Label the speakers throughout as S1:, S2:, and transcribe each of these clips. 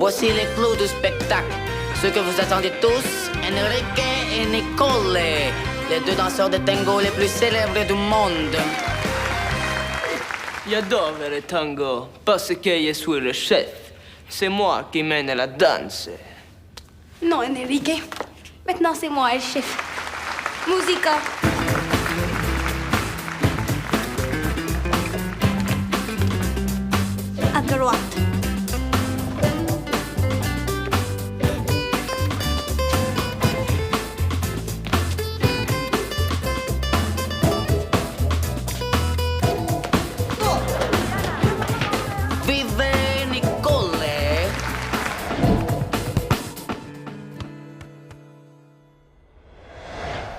S1: Voici les clous du spectacle. Ceux que vous attendez tous, Enrique et Nicole, les deux danseurs de tango les plus célèbres du monde.
S2: J'adore le tango parce que je suis le chef. C'est moi qui mène la danse.
S3: Non, Enrique. Maintenant, c'est moi le chef. Musica. À droite.
S1: Vive Nicole!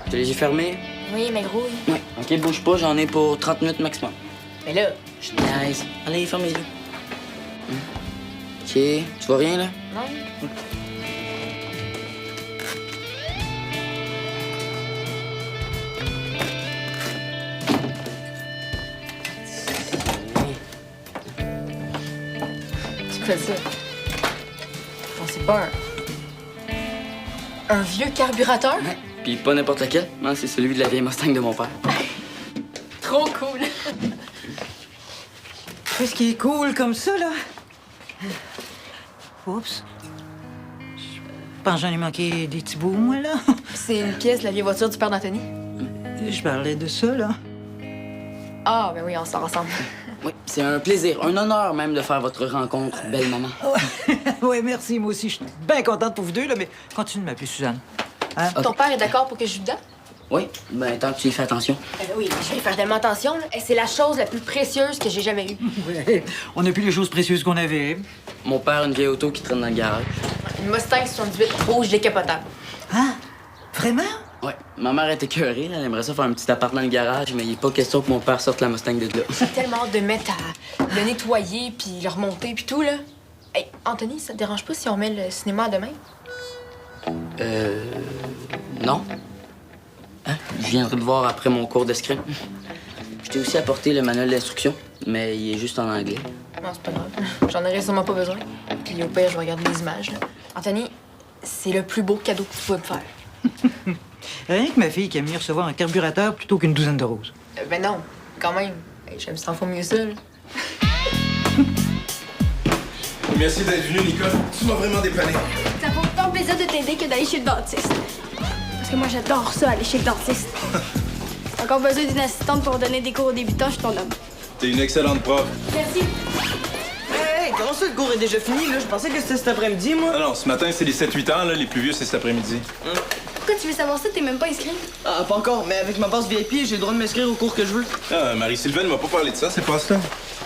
S1: Tu les yeux fermés?
S4: Oui, mais grouille.
S1: Oui. OK, bouge pas, j'en ai pour 30 minutes maximum.
S4: Mais là,
S1: Je niaise. Allez, ferme les yeux. OK, tu vois rien, là?
S4: non. C'est quoi ça? Non, c'est pas un vieux carburateur?
S1: Ouais. Puis pas n'importe lequel. Non, c'est celui de la vieille Mustang de mon père.
S4: Trop cool!
S5: Qu'est-ce qui est cool comme ça, là? Oups. Je pense que j'en ai manqué des petits bouts, moi, là.
S4: C'est une pièce de la vieille voiture du père d'Anthony?
S5: Je parlais de ça, là.
S4: Ah, ben oui, on sort ensemble.
S1: Oui, c'est un plaisir, un honneur même de faire votre rencontre, belle maman.
S5: Oui, merci, moi aussi. Je suis bien contente pour vous deux, là, mais continue de m'appeler Suzanne. Hein?
S4: Ton père est d'accord pour que je joue dedans?
S1: Oui, ben tant que tu y fais attention.
S4: Oui, je vais faire tellement attention. Là. Et c'est la chose la plus précieuse que j'ai jamais eue.
S5: Ouais, on n'a plus les choses précieuses qu'on avait.
S1: Mon père a une vieille auto qui traîne dans le garage.
S4: Une Mustang 78 rouge décapotable.
S5: Hein? Vraiment?
S1: Ouais, ma mère est écœurée, elle aimerait ça faire un petit appart dans le garage, mais il n'est pas question que mon père sorte la Mustang de là.
S4: J'ai tellement hâte de mettre à le nettoyer, puis le remonter, puis tout, là. Hey, Anthony, ça te dérange pas si on met le cinéma demain?
S1: Non. Hein? Je viendrai te voir après mon cours d'escrime. Je t'ai aussi apporté le manuel d'instruction, mais il est juste en anglais.
S4: Non, c'est pas grave. J'en aurais sûrement pas besoin. Puis au pire, je vais regarder les images, là. Anthony, c'est le plus beau cadeau que tu pouvais me faire.
S5: Rien que ma fille qui aime mieux recevoir un carburateur plutôt qu'une douzaine de roses.
S4: Ben non, quand même. Hey, j'aime 100 fois mieux ça, là.
S6: Merci d'être venu, Nicole. Tu m'as vraiment dépanné.
S3: Ça fait autant plaisir de t'aider que d'aller chez le dentiste. Parce que moi, j'adore ça, aller chez le dentiste. T'as encore besoin d'une assistante pour donner des cours aux débutants, je suis ton homme.
S6: T'es une excellente prof.
S3: Merci.
S2: Hey, comment ça, le cours est déjà fini, là? Je pensais que c'était cet après-midi, moi.
S6: Non, non, ce matin, c'est les 7-8 ans, là. Les plus vieux, c'est cet après-midi.
S3: Pourquoi tu veux savoir ça? T'es même pas inscrit.
S2: Ah, pas encore, mais avec ma passe VIP, j'ai le droit de m'inscrire au cours que je veux.
S6: Ah, Marie-Sylvaine m'a pas parlé de ça, ces passes-là.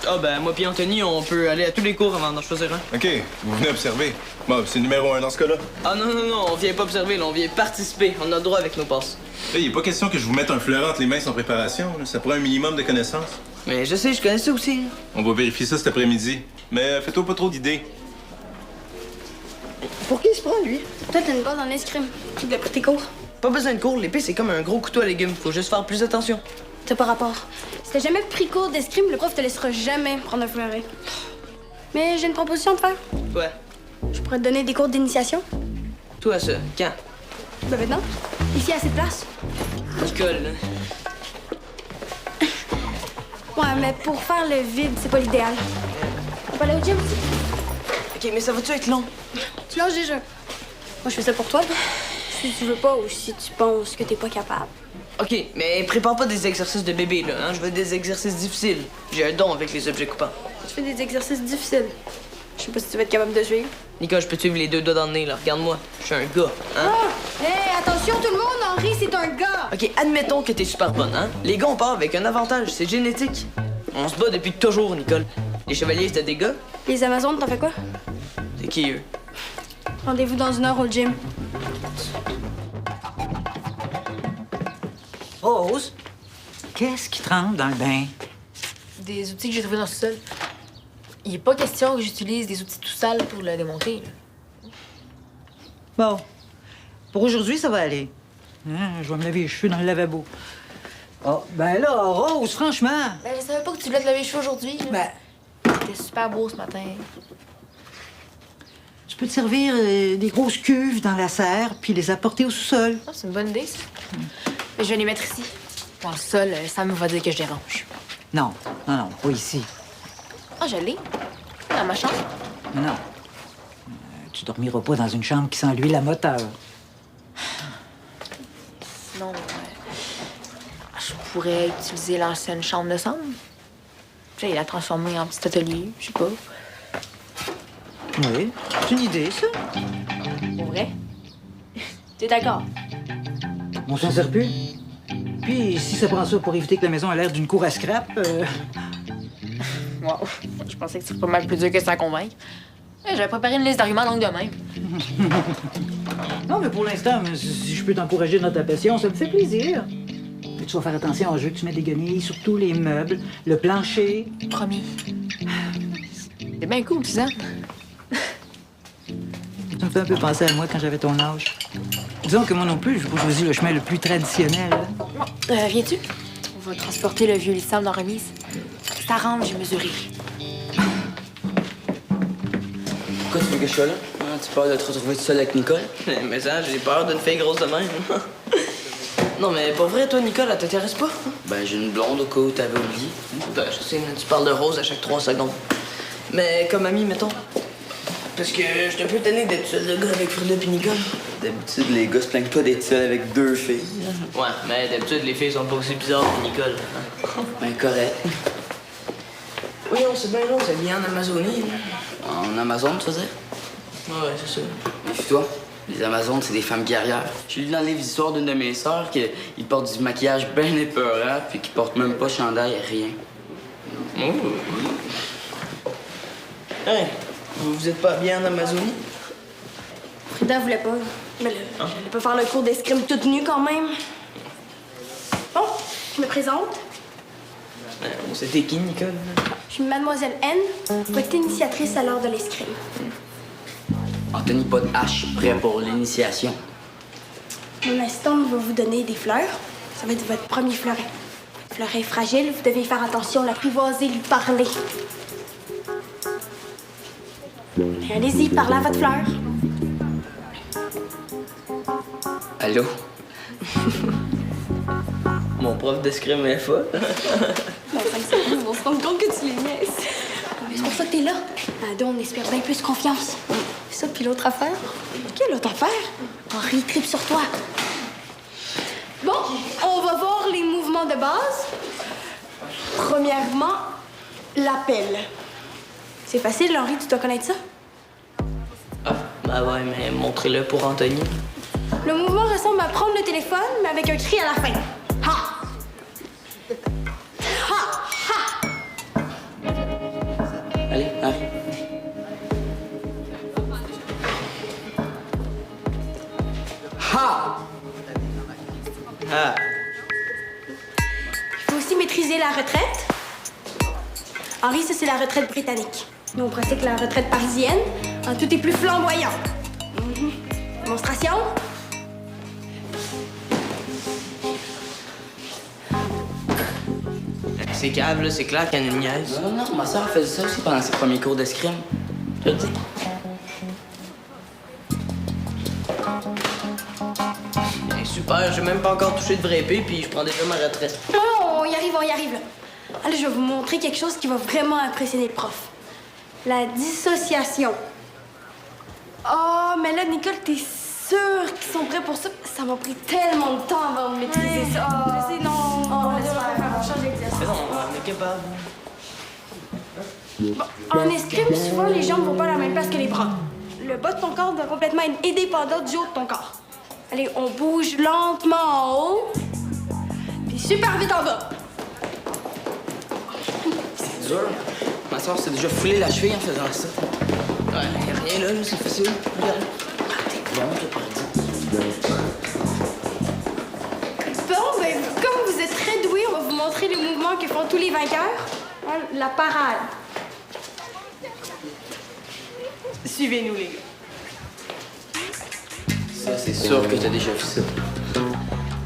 S2: Ah, ben, moi puis Anthony, on peut aller à tous les cours avant d'en choisir un.
S6: OK, vous venez observer. Bon, c'est numéro 1 dans ce cas-là.
S2: Ah, non, non, non, on vient pas observer, là, on vient participer. On a le droit avec nos passes.
S6: Là, il est pas question que je vous mette un fleuret entre les mains sans préparation, là. Ça prend un minimum de connaissances.
S2: Mais je sais, je connais ça aussi. Là.
S6: On va vérifier ça cet après-midi. Mais fais-toi pas trop d'idées.
S2: Pour qui il se prend, lui?
S3: Toi, t'as une balle dans l'escrime. Tu dois pris tes cours.
S2: Pas besoin de cours, l'épée, c'est comme un gros couteau à légumes. Faut juste faire plus attention.
S3: T'as pas rapport. Si t'as jamais pris cours d'escrime, le prof te laissera jamais prendre un fleuret. Mais j'ai une proposition à te faire.
S2: Ouais.
S3: Je pourrais te donner des cours d'initiation.
S2: Toi, ça, quand?
S3: Ben maintenant, ici à cette place.
S2: Nicole, là.
S3: Ouais, mais pour faire le vide, c'est pas l'idéal. On peut aller au gym aussi.
S2: OK, mais ça va-tu être long?
S3: Tu lâches déjà. Moi, je fais ça pour toi, là. Si tu veux pas ou si tu penses que t'es pas capable.
S2: OK, mais prépare pas des exercices de bébé, là. Hein? Je veux des exercices difficiles. J'ai un don avec les objets coupants.
S3: Tu fais des exercices difficiles. Je sais pas si tu vas être capable de suivre.
S2: Nicole, je peux te suivre les 2 doigts dans le nez, là. Regarde-moi. Je suis un gars, hein?
S3: Ah! Hé, attention tout le monde, Henri, c'est un gars!
S2: OK, admettons que t'es super bonne, hein? Les gars, on part avec un avantage, c'est génétique. On se bat depuis toujours, Nicole. Les chevaliers, c'était des gars?
S3: Les Amazones, t'en fais quoi?
S2: C'est qui, eux?
S3: Rendez-vous dans 1 heure au gym.
S5: Rose, qu'est-ce qui trempe dans le bain?
S4: Des outils que j'ai trouvés dans le sol. Il est pas question que j'utilise des outils tout sales pour le démonter, là.
S5: Bon, pour aujourd'hui, ça va aller. Hein, je vais me laver les cheveux dans le lavabo. Oh, ben là, Rose, franchement.
S4: Ben, je savais pas que tu voulais te laver les cheveux aujourd'hui, là.
S5: Ben,
S4: T'es super beau ce matin.
S5: tu peux te servir des grosses cuves dans la serre, puis les apporter au sous-sol.
S4: Ah, c'est une bonne idée, ça. Mais je vais les mettre ici. Dans le sol, Sam va dire que je dérange.
S5: Non, pas ici.
S4: Ah, je l'ai. Dans ma chambre.
S5: Non. Tu dormiras pas dans une chambre qui sent l'huile à moteur.
S4: Sinon, je pourrais utiliser l'ancienne chambre de Sam. Tu sais, la transformer en petit atelier, je sais pas.
S5: Oui, c'est une idée, ça.
S3: Pour vrai? T'es d'accord?
S5: On s'en sert plus. Puis, si ça prend ça pour éviter que la maison ait l'air d'une cour à scrap,
S4: Wow. Je pensais que c'était pas mal plus dur que ça à convaincre. J'avais préparé une liste d'arguments longue de même.
S5: Non, mais pour l'instant, si je peux t'encourager dans ta passion, ça me fait plaisir. Mais tu vas faire attention au jeu que tu mets des guenilles sur tous les meubles, le plancher.
S4: Promis. C'est bien cool, Suzanne.
S5: Ça me fait un peu penser à moi quand j'avais ton âge. Disons que moi non plus, je pas choisi le chemin le plus traditionnel.
S4: Bon, viens-tu? On va transporter le vieux lit de Sam dans la remise. Ça rentre, j'ai mesuré.
S2: Pourquoi tu veux que je sois là? Hein, tu peur de te retrouver tout seul avec Nicole? Mais ça, j'ai peur d'une fille grosse de même. Non, mais pour vrai, toi, Nicole, elle t'intéresse pas?
S1: Ben, j'ai une blonde au cas où t'avais oublié.
S2: Ben, je sais, mais tu parles de Rose à chaque 3 secondes. Mais comme amie, mettons. Parce que je suis un peu tanné d'être seul le gars avec Frida puis Nicole.
S1: D'habitude, les gars se plaignent pas d'être seuls avec 2 filles.
S2: Ouais, mais d'habitude, les filles sont pas aussi bizarres que Nicole.
S1: Ben, correct.
S2: Oui, on sait bien, là, c'est bien en Amazonie.
S1: En Amazon, tu faisais?
S2: Ouais, c'est ça.
S1: Méfie-toi. Les Amazones, c'est des femmes guerrières. J'ai lu dans les histoires d'une de mes sœurs qu'ils portent du maquillage bien épeurant puis qu'ils portent même pas chandail, rien.
S2: Hey, vous êtes pas bien en Amazonie?
S3: Frida voulait pas. Mais là, j'allais pas faire le cours d'escrime toute nue quand même. Bon, je me présente.
S2: C'était qui, Nicole?
S3: Je suis Mademoiselle N, votre initiatrice à l'art de l'escrime.
S1: Anthony, pas de hache, prêt pour l'initiation.
S3: Mon assistante va vous donner des fleurs. Ça va être votre premier fleuret. Le fleuret est fragile, vous devez faire attention, l'apprivoiser, lui parler. Et allez-y, parlez à votre fleur.
S1: Allô?
S2: Mon prof d'escrime est folle.
S3: Ben, 5 secondes, ils vont se rendre compte que tu les niaises. Mais c'est pour ça que t'es là. À deux, on espère bien plus confiance. Ça, puis l'autre affaire? Quelle autre affaire? Henri tripe sur toi. Bon, on va voir les mouvements de base. Premièrement, l'appel. C'est facile, Henri, tu dois connaître ça?
S2: Ah, bah ouais, mais montrez-le pour Anthony.
S3: Le mouvement ressemble à prendre le téléphone, mais avec un cri à la fin. Ha! Ha! Ha!
S1: Allez, arrive. Ha!
S2: Ah,
S3: Il faut aussi maîtriser la retraite. Henri, ça, c'est la retraite britannique. Nous, on pratique la retraite parisienne. Tout est plus flamboyant. Démonstration?
S2: c'est cave, là, c'est clair qu'il y en a une niaise.
S1: Non, non, ma soeur faisait ça aussi pendant ses premiers cours d'escrime. Je te le dis.
S2: Super, j'ai même pas encore touché de vrai épée, puis je prends déjà ma retraite.
S3: Non, on y arrive, là. Allez, je vais vous montrer quelque chose qui va vraiment impressionner le prof. La dissociation. Oh, mais là, Nicole, t'es sûre qu'ils sont prêts pour ça? Ça m'a pris tellement de temps avant de maîtriser ça. Oh, non. On laisse faire, on change d'exercice.
S2: Mais non, on est capable.
S3: Bon, en escrime, souvent, les jambes vont pas à la même place que les bras. Le bas de ton corps doit complètement être indépendant du haut de ton corps. Allez, on bouge lentement en haut, puis super vite en bas.
S1: C'est dur. Ma soeur s'est déjà foulé la cheville en faisant ça.
S2: Ouais, y'a rien là, c'est facile. Regarde.
S1: T'es bon, t'as pas dit.
S3: Bon, ben, comme vous êtes très doués, on va vous montrer les mouvements que font tous les vainqueurs. Hein, la parade.
S2: Suivez-nous, les gars.
S1: Ça, c'est sûr que t'as déjà vu ça.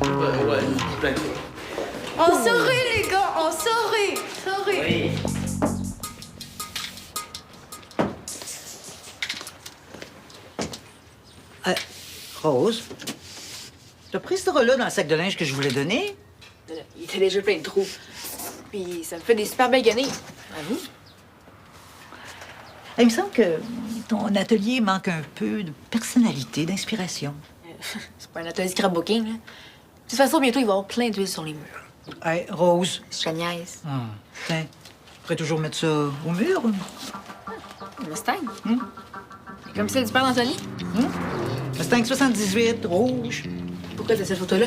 S2: Ouais, plein de fois.
S3: On saurait, les gars, on saurait.
S2: Oui.
S5: Rose, t'as pris ce drap-là dans le sac de linge que je voulais donner?
S4: Il était déjà plein de trous. Puis ça me fait des super belles guenilles. À vous?
S5: Il me semble que ton atelier manque un peu de personnalité, d'inspiration.
S4: C'est pas un atelier scrapbooking, là. De toute façon, bientôt, il va y avoir plein d'huile sur les murs.
S5: Hey, Rose.
S4: Je te niaise.
S5: Tiens, tu pourrais toujours mettre ça au mur?
S4: Un Mustang? Comme celle du père d'Anthony?
S5: Mustang 78, rouge.
S4: Pourquoi t'as cette photo-là?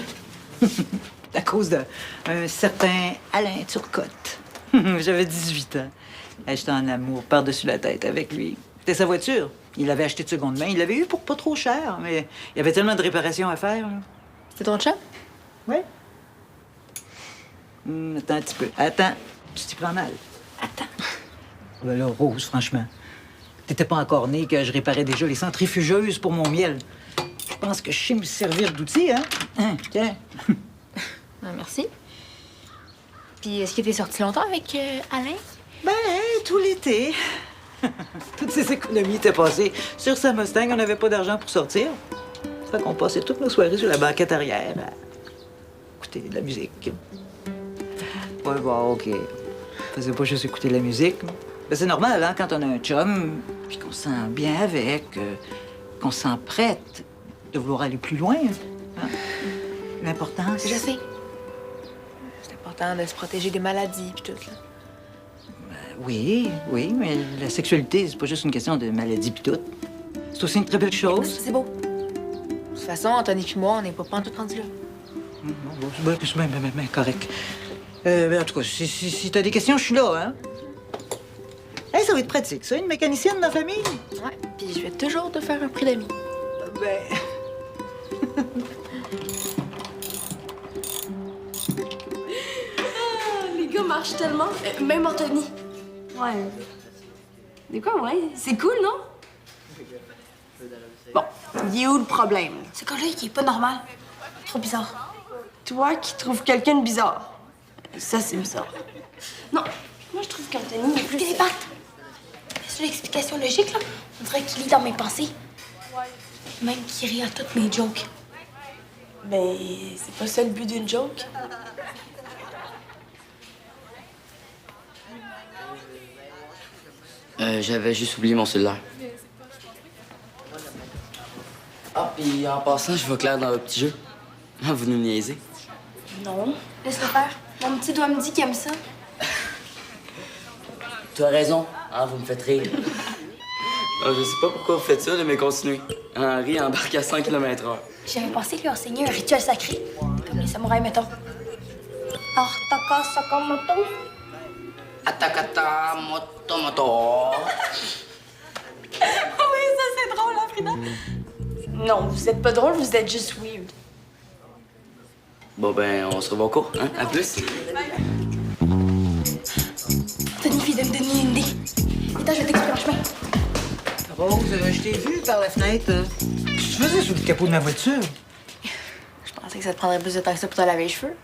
S5: À cause d'un certain Alain Turcotte. J'avais 18 ans. J'étais en amour par-dessus la tête avec lui. C'était sa voiture. Il l'avait acheté de seconde main. Il l'avait eu pour pas trop cher, mais il y avait tellement de réparations à faire. Là.
S4: C'était ton chum?
S5: Oui. Attends un petit peu. Attends, tu t'y prends mal.
S4: Attends.
S5: Ben là, Rose, franchement, t'étais pas encore née que je réparais déjà les centrifugeuses pour mon miel. Je pense que je sais me servir d'outil, hein? Tiens.
S4: Ah, merci. Puis, est-ce que t'es sorti longtemps avec Alain?
S5: Ben, tout l'été. Toutes ces économies étaient passées sur sa Mustang. On n'avait pas d'argent pour sortir. Ça fait qu'on passait toutes nos soirées sur la banquette arrière à écouter de la musique. Ouais, bon, OK. On faisait pas juste écouter de la musique. Ben, c'est normal, hein, quand on a un chum, puis qu'on se sent bien avec, qu'on se sent prête de vouloir aller plus loin. Hein? L'important, c'est...
S4: Je sais. C'est important de se protéger des maladies puis tout, là.
S5: Oui, mais la sexualité, c'est pas juste une question de maladie pis tout. C'est aussi une très belle chose.
S4: C'est beau. De toute façon, Anthony puis moi, on n'est pas tout rendus là.
S5: C'est bien correct. En tout cas, si t'as des questions, je suis là, hein? Hey, ça va être pratique, ça, une mécanicienne dans la famille?
S4: Ouais, puis je vais toujours te faire un prix d'amis.
S5: Ben...
S3: Les gars marchent tellement. Même Anthony. Ouais. De quoi, ouais? C'est cool, non? Bon, il est où le problème? Ce gars-là, il est pas normal. Trop bizarre. Toi qui trouves quelqu'un de bizarre. Ça, c'est bizarre. Non, moi, je trouve qu'Anthony est plus... télépathe. C'est l'explication logique, là. On dirait qu'il lit dans mes pensées. Même qu'il rit à toutes mes jokes. Ben, c'est pas ça le but d'une joke.
S2: J'avais juste oublié mon cellulaire. Ah, puis en passant, je vois Claire dans le petit jeu. Ah, vous nous niaisez.
S3: Non. Laisse-le faire. Mon petit doigt me dit qu'il aime ça.
S2: Tu as raison, hein, vous me faites rire. Ah, je sais pas pourquoi vous faites ça, là, mais continuez. Henri embarque à 100 km/h.
S3: J'avais pensé lui enseigner un rituel sacré, comme les samouraïs, mettons. Artaka Sakamoto.
S2: Atakata moto.
S3: Oui, ça c'est drôle, hein, Frida? Non, vous êtes pas drôle, vous êtes juste weird.
S2: Bon, ben, on se revoit au cours, hein? À plus.
S3: Anthony, fille de me donner une idée. Attends, je vais t'expliquer le chemin.
S5: Rose, je t'ai vu par la fenêtre. Qu'est-ce que tu faisais sous le capot de ma voiture?
S4: Je pensais que ça te prendrait plus de temps que ça pour te laver les cheveux.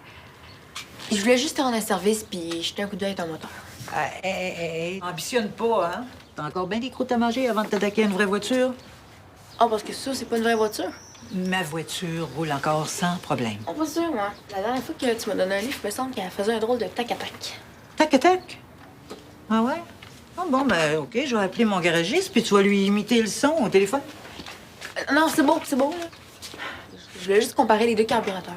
S4: Je voulais juste te rendre un service puis jeter un coup d'œil à ton moteur.
S5: Hey. Ambitionne pas, hein? T'as encore bien des croûtes à manger avant de t'attaquer à une vraie voiture?
S4: Ah, parce que ça, c'est pas une vraie voiture.
S5: Ma voiture roule encore sans problème.
S4: Oh, pas sûr, moi. La dernière fois que tu m'as donné un livre, il me semble qu'elle faisait un drôle de tac-à-tac.
S5: Tac-tac? Ah ouais? Ah bon, ben, OK, je vais appeler mon garagiste, puis tu vas lui imiter le son au téléphone.
S4: Non, c'est beau, là. Je voulais juste comparer les deux carburateurs.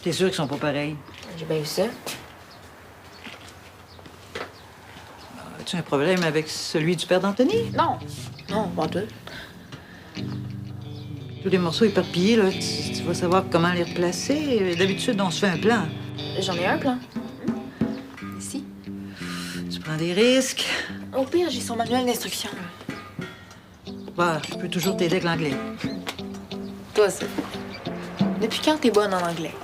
S5: T'es sûr qu'ils sont pas pareils?
S4: J'ai bien vu ça.
S5: As-tu un problème avec celui du père d'Anthony?
S4: Non, pas tout.
S5: Tous les morceaux éparpillés, là, tu vas savoir comment les replacer. D'habitude, on se fait un plan.
S4: J'en ai un plan. Ici.
S5: Tu prends des risques.
S4: Au pire, j'ai son manuel d'instruction.
S5: Bah, je peux toujours t'aider avec l'anglais.
S4: Toi, ça. Depuis quand t'es bonne en anglais?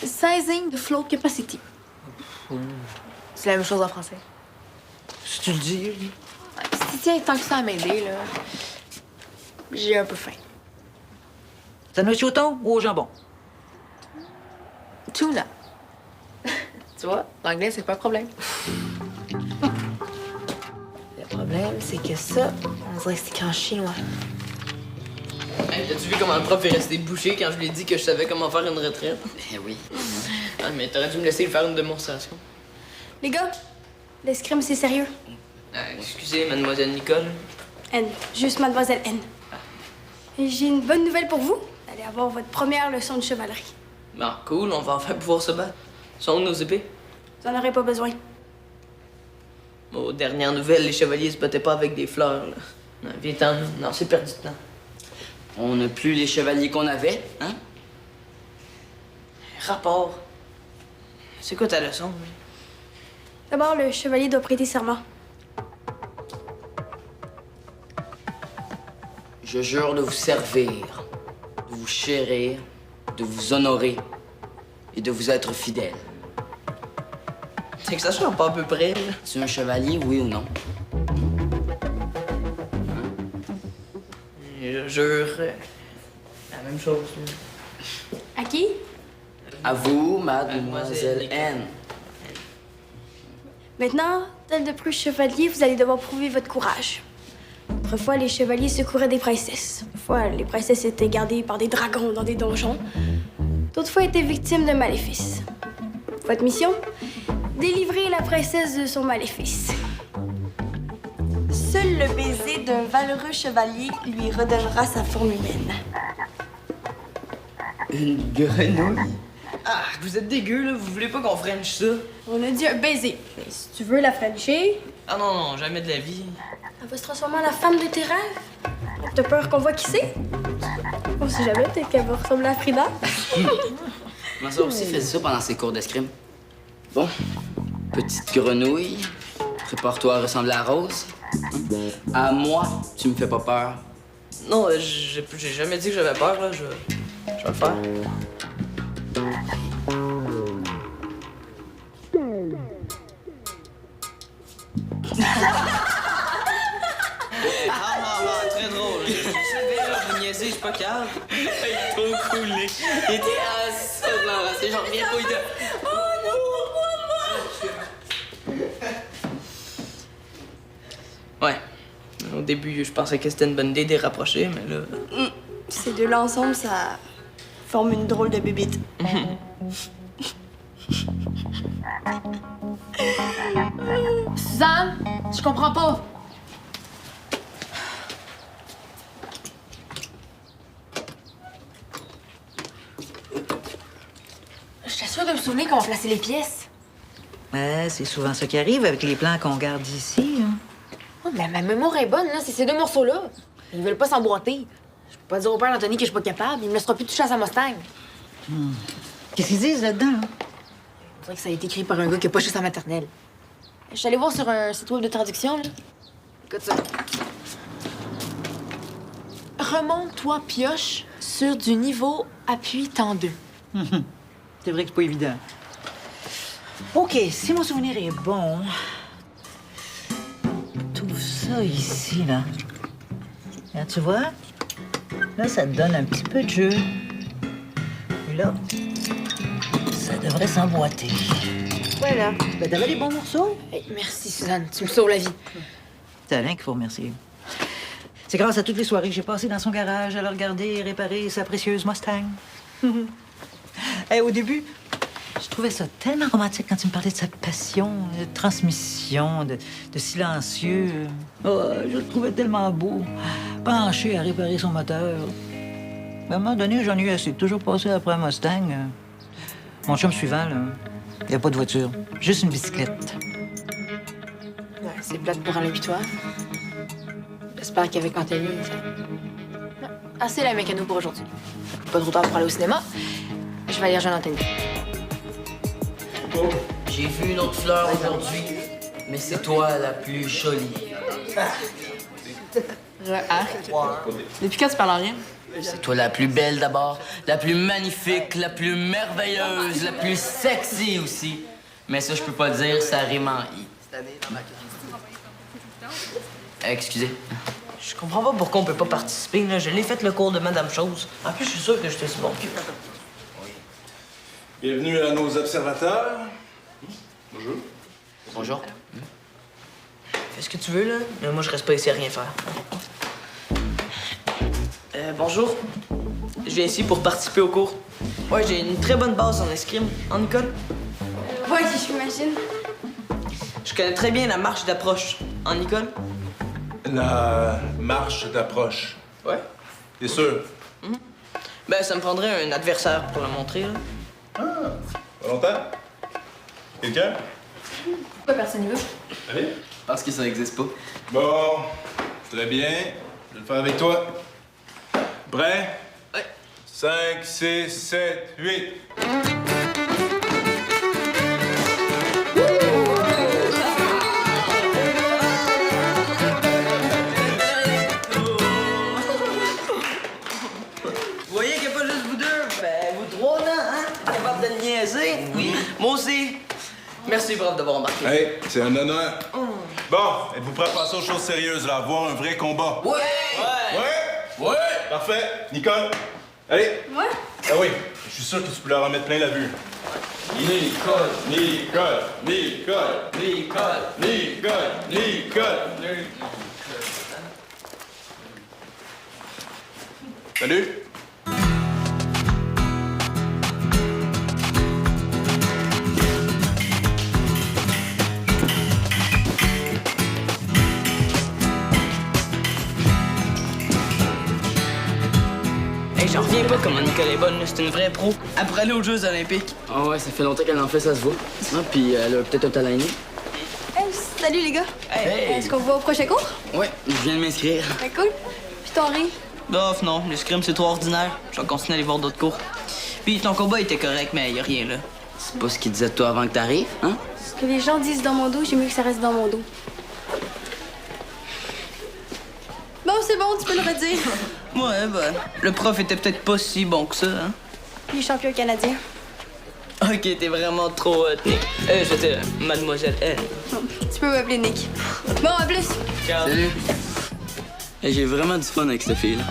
S4: Sizing the flow capacity. C'est la même chose en français.
S5: Si tu le dis.
S4: Ouais, si tu tiens tant que ça à m'aider, là, j'ai un peu faim.
S5: Sandwich au thon ou au jambon?
S4: Tuna. Tu vois, l'anglais, c'est pas un problème. Le problème, problème, c'est que ça, on dirait que c'est écrit en chinois.
S2: Hey, t'as-tu vu comment le prof est resté bouché quand je lui ai dit que je savais comment faire une retraite?
S1: Eh oui.
S2: Ah, mais t'aurais dû me laisser faire une démonstration.
S3: Les gars, l'escrime, c'est sérieux.
S2: Excusez, mademoiselle Nicole.
S3: N, juste mademoiselle N. Et j'ai une bonne nouvelle pour vous. Vous allez avoir votre première leçon de chevalerie.
S2: Bon, cool, on va enfin pouvoir se battre. Sont où nos épées?
S3: Vous n'en aurez pas besoin.
S2: Aux dernières nouvelles, les chevaliers se battaient pas avec des fleurs, là. Non, viens-t'en, là. Non, c'est perdu de temps.
S1: On n'a plus les chevaliers qu'on avait, hein?
S2: Rapport. C'est quoi ta leçon, lui?
S3: D'abord, le chevalier doit prêter serment.
S1: Je jure de vous servir, de vous chérir, de vous honorer et de vous être fidèle.
S2: C'est que ça soit pas à peu près, là.
S1: Tu es un chevalier, oui ou non?
S2: Je jure. La même chose, là.
S3: À qui?
S1: À vous, mademoiselle N.
S3: Maintenant, tel de plus chevalier, vous allez devoir prouver votre courage. Autrefois, les chevaliers secouraient des princesses. Une fois, les princesses étaient gardées par des dragons dans des donjons. D'autres fois, étaient victimes de maléfices. Votre mission? Délivrer la princesse de son maléfice. Seul le baiser d'un valeureux chevalier lui redonnera sa forme humaine.
S1: Une grenouille?
S2: Ah, vous êtes dégueu, là. Vous voulez pas qu'on french ça?
S3: On a dit un baiser. Mais si tu veux la frencher,
S2: Ah non, non, jamais de la vie.
S3: elle va se transformer en la femme de tes rêves. T'as peur qu'on voit qui c'est? On sait jamais, peut-être qu'elle va ressembler à Frida.
S1: Ma soeur aussi faisait ça pendant ses cours d'escrime. Bon, petite grenouille, prépare-toi à ressembler à Rose. À moi, tu me fais pas peur.
S2: Non, j'ai jamais dit que j'avais peur, là. Je vais le faire. Très drôle. Je savais, là, vous niaisez, je suis pas calme.
S1: Il est trop coulé. Il était à ça de l'embrasser, j'en reviens pas, il était...
S2: Ouais. Au début, je pensais que c'était une bonne idée de les rapprocher, mais là...
S3: Ces deux-là ensemble, ça forme une drôle de bébite.
S4: Suzanne, je comprends pas. Je t'assure de me souvenir comment placer les pièces.
S5: Ouais, c'est souvent ça qui arrive avec les plans qu'on garde ici. Hein.
S4: Oh, mais ma mémoire est bonne, là. C'est ces deux morceaux-là. Ils veulent pas s'emboîter. Je peux pas dire au père d'Anthony que je suis pas capable. Il me laissera plus toucher à sa Mustang.
S5: Qu'est-ce qu'ils disent là-dedans? Hein?
S4: On dirait que ça a été écrit par un gars qui a pas juste sa maternelle. Je suis allée voir sur un site web de traduction, là. Écoute ça. Remonte-toi, pioche, sur du niveau appui temps 2.
S5: C'est vrai que c'est pas évident. OK, si mon souvenir est bon, tout ça ici, là. Là, tu vois? Là, ça te donne un petit peu de jeu. Et là, ça devrait s'emboîter. Voilà. Ben, t'avais les bons morceaux?
S4: Hey, merci, Suzanne. Tu me sauves la vie.
S5: C'est Alain qu'il faut remercier. C'est grâce à toutes les soirées que j'ai passées dans son garage à le regarder et réparer sa précieuse Mustang. Hey, au début, je trouvais ça tellement romantique quand il me parlait de sa passion, de transmission, de silencieux. Oh, je le trouvais tellement beau, penché à réparer son moteur. À un moment donné, j'en ai eu assez. Toujours passé après un Mustang. Mon chum suivant, là, il n'y a pas de voiture, juste une bicyclette.
S4: Ouais, c'est plate pour un toi. J'espère qu'avec Anthony, ça... Ouais, assez la mécano pour aujourd'hui. Pas trop tard pour aller au cinéma. Je vais aller rejoindre Anthony.
S1: Oh, j'ai vu une autre fleur aujourd'hui, mais c'est toi la plus jolie.
S4: Depuis quand tu parles en rien?
S1: C'est toi la plus belle d'abord, la plus magnifique, la plus merveilleuse, la plus sexy aussi. Mais ça, je peux pas le dire, ça rime en i. Excusez.
S2: Je comprends pas pourquoi on peut pas participer, là. Je l'ai fait le cours de Madame Chose. En plus, je suis sûr que j'étais si bon.
S6: Bienvenue à nos observateurs. Bonjour.
S1: Bonjour.
S2: fais ce que tu veux, là. Mais moi, je reste pas ici à rien faire. Bonjour. Je viens ici pour participer au cours. Ouais, j'ai une très bonne base en escrime. En Nicole?
S3: Ouais, j'imagine.
S2: Je connais très bien la marche d'approche. En Nicole?
S6: La marche d'approche.
S2: Ouais.
S6: T'es sûr?
S2: Ben, ça me prendrait un adversaire pour le montrer, là.
S6: Pas longtemps? Quelqu'un?
S4: Pourquoi personne n'y veut?
S6: Allez.
S1: Parce que ça existe pas.
S6: Bon, très bien. Je vais le faire avec toi. Prêt?
S2: Ouais.
S6: 5, 6, 7, 8.
S2: Vous voyez qu'il n'y a pas juste vous deux? Ben, vous trois, là, hein? Capable de le niaiser? Oui. Moi aussi. Merci, prof, d'avoir embarqué.
S6: Hey, c'est un honneur. Bon, êtes-vous prêts à passer aux choses sérieuses, là? Avoir un vrai combat?
S2: Ouais!
S6: Ouais? Ouais! Parfait. Nicole, allez.
S3: Ouais?
S6: Ah oui, je suis sûr que tu peux leur en mettre plein la vue. Nicole, Nicole, Nicole, Nicole, Nicole, Nicole. Salut.
S2: Hey, j'en reviens pas comment Nicole est bonne, là. C'est une vraie pro. Elle pourrait aller aux Jeux Olympiques.
S1: Ah ouais, ça fait longtemps qu'elle en fait, ça se voit. Ah, puis elle a peut-être un talent inné.
S3: Hey, salut les gars.
S2: Hey!
S3: Est-ce qu'on va au prochain cours?
S1: Ouais, je viens de m'inscrire.
S3: Ben cool. Puis ton riz?
S2: Bof, non, l'escrime, c'est trop ordinaire. Je vais continuer à aller voir d'autres cours. Puis ton combat était correct, mais y a rien, là.
S1: C'est pas ce qu'il disait de toi avant que t'arrives, hein?
S3: Ce que les gens disent dans mon dos, j'ai mieux que ça reste dans mon dos. Bon, c'est bon, tu peux le redire.
S2: Ouais, ben, le prof était peut-être pas si bon que ça, hein.
S3: Il est champion canadien.
S2: Ok, t'es vraiment trop Nick. Je veux dire, mademoiselle N.
S3: Tu peux m'appeler Nick. Bon, à plus.
S2: Ciao.
S1: Salut. Hey, j'ai vraiment du fun avec cette fille-là.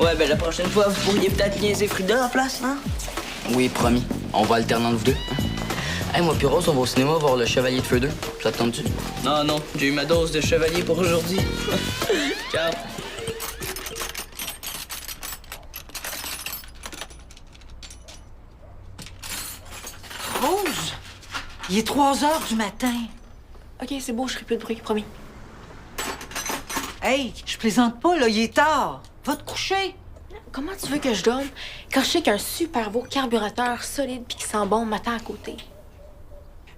S2: Ouais, ben la prochaine fois, vous pourriez peut-être niaiser Frida en place, hein?
S1: Oui, promis. On va alterner entre vous deux. Hein? Hey, moi puis Rose, on va au cinéma voir Le Chevalier de Feu 2. Ça te tente-tu?
S2: Non, non, j'ai eu ma dose de chevalier pour aujourd'hui. Ciao.
S5: Rose, il est 3 heures du matin.
S4: OK, c'est beau, je ferai plus de bruit, promis.
S5: Hey, je plaisante pas, là, il est tard. Va te coucher.
S4: Comment tu veux que je dorme quand je sais qu'un super beau carburateur solide puis qui sent bon m'attend à côté?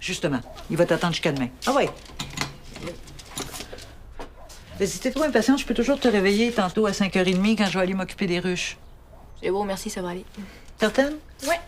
S5: Justement, il va t'attendre jusqu'à demain. Ah ouais. Mais si t'es trop impatient, je peux toujours te réveiller tantôt à 5h30 quand je vais aller m'occuper des ruches.
S4: C'est beau, merci, ça va aller.
S5: Certaine?
S4: Ouais.